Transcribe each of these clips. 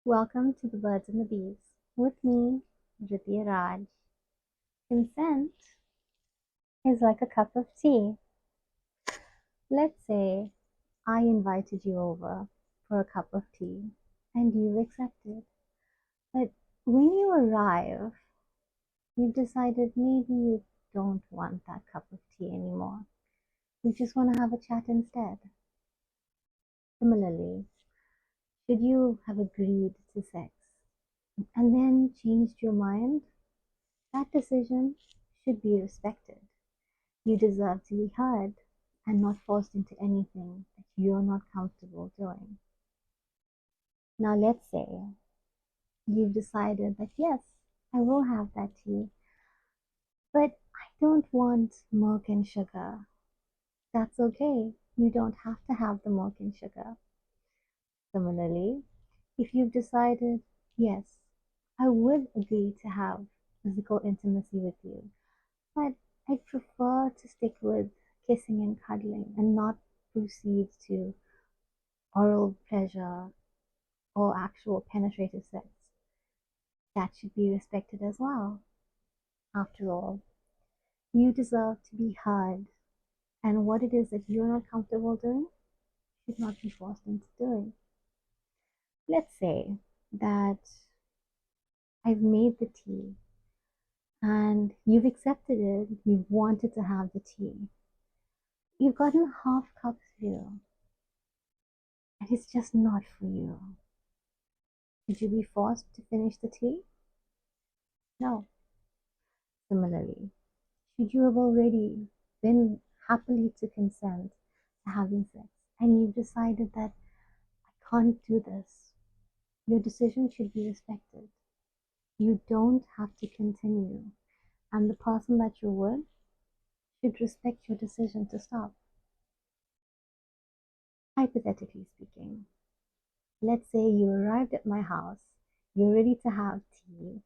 Welcome to the Birds and the Bees with me, Ritya Raj. Consent is like a cup of tea. Let's say I invited you over for a cup of tea and you accepted. But when you arrive, you've decided maybe you don't want that cup of tea anymore. You just want to have a chat instead. Similarly, should you have agreed to sex and then changed your mind, that decision should be respected. You deserve to be heard and not forced into anything that you're not comfortable doing. Now, let's say you've decided that yes, I will have that tea, but I don't want milk and sugar. That's okay. You don't have to have the milk and sugar. Similarly, if you've decided, yes, I would agree to have physical intimacy with you, but I prefer to stick with kissing and cuddling and not proceed to oral pleasure or actual penetrative sex. That should be respected as well. After all, you deserve to be heard, and what it is that you're not comfortable doing should not be forced into doing. Let's say that I've made the tea and you've accepted it, you've wanted to have the tea. You've gotten half cup through, and it's just not for you. Should you be forced to finish the tea? No. Similarly, should you have already been happily to consent to having sex and you've decided that I can't do this, your decision should be respected. You don't have to continue, and the person that you're with should respect your decision to stop. Hypothetically speaking, let's say you arrived at my house, you're ready to have tea,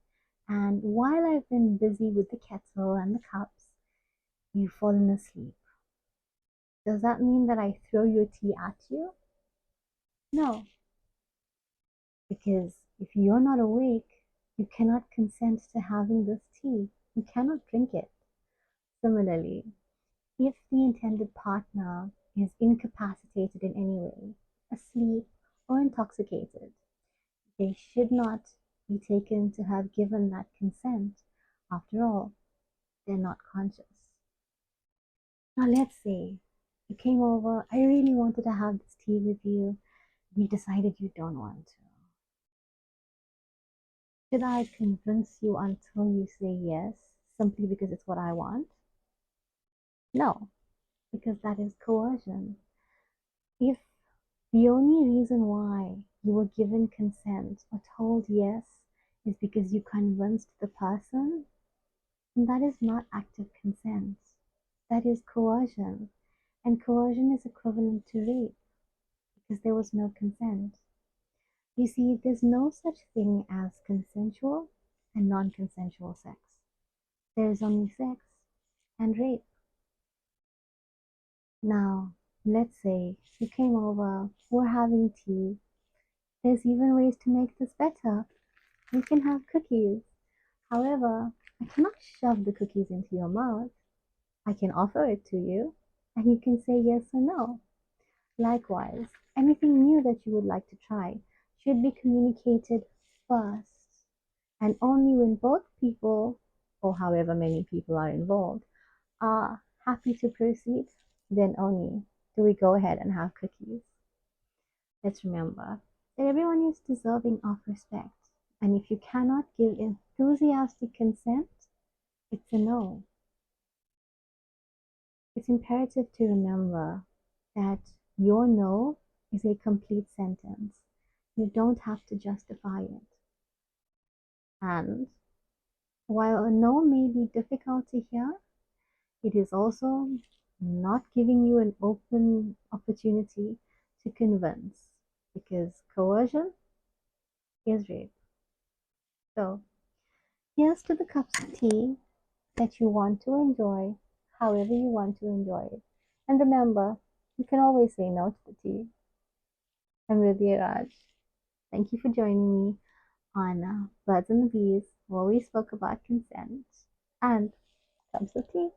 and while I've been busy with the kettle and the cups, you've fallen asleep. Does that mean that I throw your tea at you? No, because if you're not awake, you cannot consent to having this tea. You cannot drink it. Similarly, if the intended partner is incapacitated in any way, asleep, or intoxicated, they should not be taken to have given that consent. After all, they're not conscious. Now, let's say you came over, I really wanted to have this tea with you, you decided you don't want to. Should I convince you until you say yes, simply because it's what I want? No, because that is coercion. If the only reason why you were given consent or told yes is because you convinced the person, then that is not active consent. That is coercion. And coercion is equivalent to rape because there was no consent. You see, there's no such thing as consensual and non consensual sex. There is only sex and rape. Now, let's say you came over, we're having tea. There's even ways to make this better. We can have cookies. However, I cannot shove the cookies into your mouth. I can offer it to you, and you can say yes or no. Likewise, anything new that you would like to try should be communicated first, and only when both people, or however many people are involved, are happy to proceed, then only do we go ahead and have cookies. Let's remember that everyone is deserving of respect, and if you cannot give enthusiastic consent, it's a no. It's imperative to remember that your no is a complete sentence. You don't have to justify it. And while a no may be difficult to hear, it is also not giving you an open opportunity to convince, because coercion is rape. So, here's to the cups of tea that you want to enjoy however you want to enjoy it. And remember, you can always say no to the tea. I'm Ridhya Raj. Thank you for joining me on Birds and the Bees, where we spoke about consent and cups of tea.